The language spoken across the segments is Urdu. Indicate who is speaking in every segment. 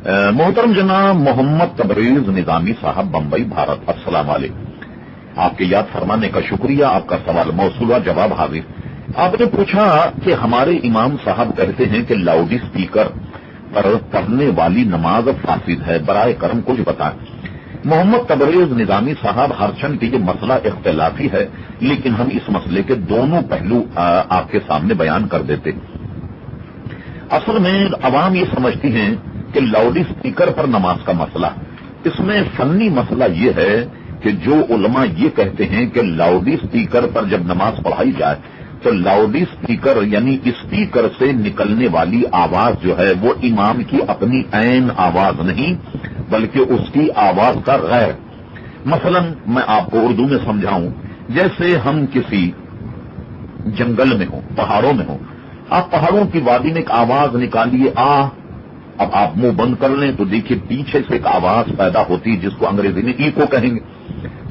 Speaker 1: محترم جناب محمد تبریز نظامی صاحب بمبئی بھارت، السلام علیکم۔ آپ کے یاد فرمانے کا شکریہ۔ آپ کا سوال موصول و جواب حاضر۔ آپ نے پوچھا کہ ہمارے امام صاحب کہتے ہیں کہ لاؤڈ اسپیکر پر پڑھنے والی نماز فاسد ہے، برائے کرم کچھ بتائیں۔ محمد تبریز نظامی صاحب، ہرچند کہ یہ مسئلہ اختلافی ہے لیکن ہم اس مسئلے کے دونوں پہلو آپ کے سامنے بیان کر دیتے۔ اصل میں عوام یہ سمجھتی ہیں کہ لاؤڈ اسپیکر پر نماز کا مسئلہ، اس میں فنی مسئلہ یہ ہے کہ جو علماء یہ کہتے ہیں کہ لاؤڈ اسپیکر پر جب نماز پڑھائی جائے تو لاؤڈ اسپیکر یعنی اسپیکر سے نکلنے والی آواز جو ہے وہ امام کی اپنی عین آواز نہیں بلکہ اس کی آواز کا غیر۔ مثلا میں آپ کو اردو میں سمجھاؤں، جیسے ہم کسی جنگل میں ہوں، پہاڑوں میں ہوں، آپ پہاڑوں کی وادی میں ایک آواز نکالیے اب آپ منہ بند کر لیں تو دیکھیے پیچھے سے ایک آواز پیدا ہوتی ہے جس کو انگریزی میں ایکو کہیں گے،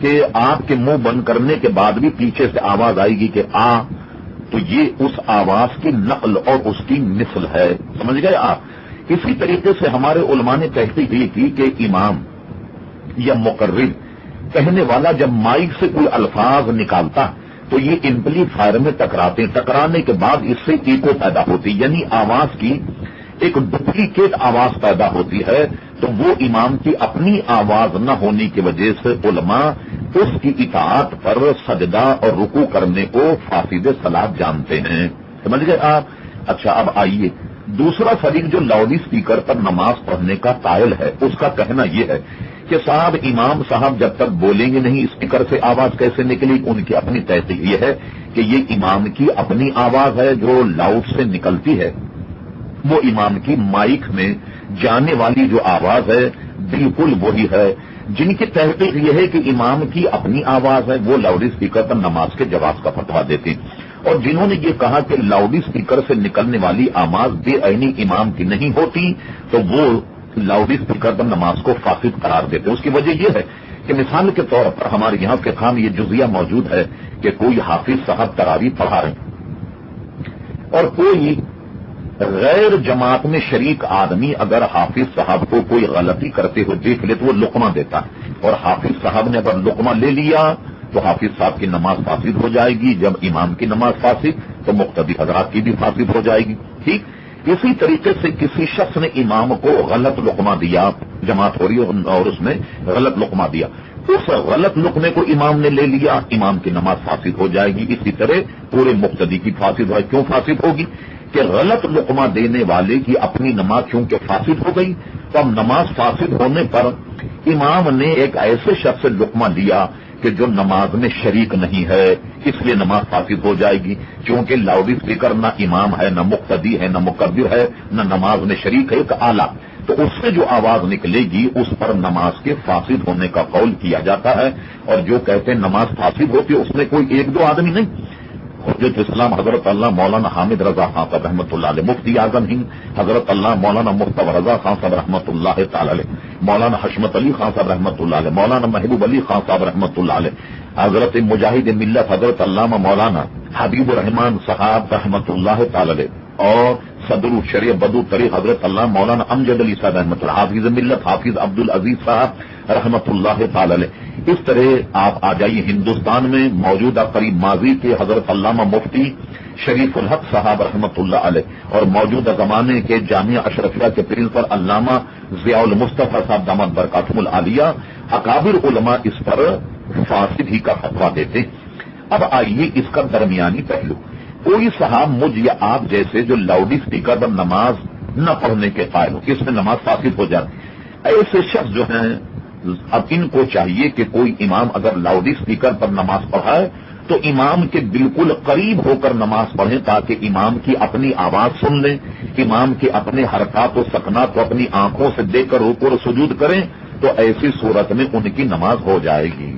Speaker 1: کہ آپ کے منہ بند کرنے کے بعد بھی پیچھے سے آواز آئے گی کہ تو یہ اس آواز کی نقل اور اس کی مثل ہے، سمجھ گئے آپ۔ اسی طریقے سے ہمارے علماء نے تحقیق یہ کی کہ امام یا مقرر کہنے والا جب مائک سے کوئی الفاظ نکالتا تو یہ ایمپلیفائر میں ٹکراتے ہیں، ٹکرانے کے بعد اس سے ایکو پیدا ہوتی، یعنی آواز کی ایک ڈپلیکیٹ آواز پیدا ہوتی ہے، تو وہ امام کی اپنی آواز نہ ہونے کی وجہ سے علماء اس کی اطاعت پر سجدہ اور رکوع کرنے کو فاسد صلاۃ جانتے ہیں، سمجھ گئے آپ۔ اچھا، اب آئیے دوسرا فریق جو لاؤڈ اسپیکر پر نماز پڑھنے کا قائل ہے، اس کا کہنا یہ ہے کہ صاحب امام صاحب جب تک بولیں گے نہیں اسپیکر سے آواز کیسے نکلے، ان کی اپنی تحقیق یہ ہے کہ یہ امام کی اپنی آواز ہے جو لاؤڈ سے نکلتی ہے، وہ امام کی مائک میں جانے والی جو آواز ہے بالکل وہی ہے۔ جن کی تحقیق یہ ہے کہ امام کی اپنی آواز ہے وہ لاؤڈ اسپیکر پر نماز کے جواز کا فتویٰ دیتے ہیں، اور جنہوں نے یہ کہا کہ لاؤڈ اسپیکر سے نکلنے والی آواز بے عینی امام کی نہیں ہوتی تو وہ لاؤڈ اسپیکر پر نماز کو فاسد قرار دیتے۔ اس کی وجہ یہ ہے کہ مثال کے طور پر ہمارے یہاں فقہ میں یہ جزیہ موجود ہے کہ کوئی حافظ صاحب تراویح پڑھا رہے ہیں اور کوئی غیر جماعت میں شریک آدمی اگر حافظ صاحب کو کوئی غلطی کرتے ہوئے دیکھ لے تو وہ لقمہ دیتا ہے، اور حافظ صاحب نے اگر لقمہ لے لیا تو حافظ صاحب کی نماز فاسد ہو جائے گی، جب امام کی نماز فاسد تو مقتدی حضرات کی بھی فاسد ہو جائے گی، ٹھیک۔ اسی طریقے سے کسی شخص نے امام کو غلط لقمہ دیا، جماعت ہو رہی ہے اور اس میں غلط لقمہ دیا، اس غلط لقمے کو امام نے لے لیا، امام کی نماز فاسد ہو جائے گی۔ اسی طرح پورے مقتدی کی فاسد ہو، کیوں فاسد ہوگی کہ غلط لقمہ دینے والے کی اپنی نماز چونکہ فاسد ہو گئی، تو اب نماز فاسد ہونے پر امام نے ایک ایسے شخص سے لقمہ لیا کہ جو نماز میں شریک نہیں ہے، اس لیے نماز فاسد ہو جائے گی، چونکہ لاؤڈ اسپیکر نہ امام ہے، نہ مقتدی ہے، نہ مکبر ہے، نہ نماز میں شریک ہے، ایک آلہ، تو اس سے جو آواز نکلے گی اس پر نماز کے فاسد ہونے کا قول کیا جاتا ہے۔ اور جو کہتے ہیں نماز فاسد ہوتی ہے اس میں کوئی ایک دو آدمی نہیں، حجت اسلام حضرت اللہ مولانا حامد رضا خان صاحب رحمۃ اللہ علیہ، مفتی اعظم ہند حضرت اللہ مولانا مصطفی رضا خان صاحب رحمۃ اللہ تعالی علیہ، مولانا حشمت علی خان صاحب رحمۃ اللہ علیہ، مولانا محبوب علی خان صاحب رحمۃ اللہ علیہ، حضرت مجاہد ملت حضرت علامہ مولانا حبیب الرحمان صاحب رحمۃ اللہ تعالی علیہ، اور صدر الشریع بدو طریق حضرت اللہ مولانا امجد علی صاحب رحمۃ اللہ، حافظ ملت حافظ عبد العزیز صاحب رحمۃ اللہ تعالی علیہ۔ اس طرح آپ آ جائیے ہندوستان میں موجودہ قریب ماضی کے حضرت علامہ مفتی شریف الحق صاحب رحمۃ اللہ علیہ، اور موجودہ زمانے کے جامعہ اشرفیہ کے پرنسپل علامہ ضیاء المصطفیٰ صاحب دامت برکاتہم العالیہ، اکابر علماء اس پر فاسد ہی کا فتویٰ دیتے۔ اب آئیے اس کا درمیانی پہلو، کوئی صاحب مجھ یا آپ جیسے جو لاؤڈ اسپیکر پر نماز نہ پڑھنے کے قائل ہو، اس میں نماز فاسد ہو جاتی، ایسے شخص جو ہیں اب ان کو چاہیے کہ کوئی امام اگر لاؤڈ اسپیکر پر نماز پڑھائے تو امام کے بالکل قریب ہو کر نماز پڑھیں تاکہ امام کی اپنی آواز سن لیں، امام کے اپنے حرکات و سکنات کو اپنی آنکھوں سے دیکھ کر رکوع اور سجود کریں، تو ایسی صورت میں ان کی نماز ہو جائے گی۔